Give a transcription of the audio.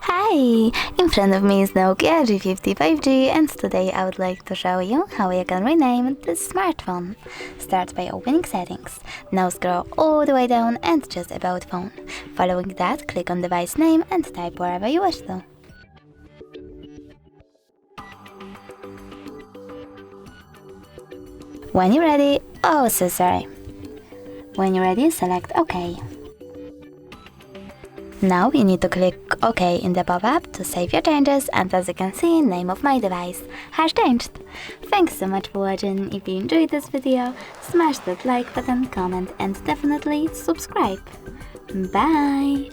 Hi! In front of me is Nokia G50 5G, and today I would like to show you how you can rename this smartphone. Start by opening settings. Now scroll all the way down and choose about phone. Following that, click on device name and type wherever you wish to. When you're ready, When you're ready, select OK. Now you need to click OK in the pop-up to save your changes, and as you can see, name of my device has changed. Thanks so much for watching. If you enjoyed this video, smash that like button, comment and definitely subscribe. Bye!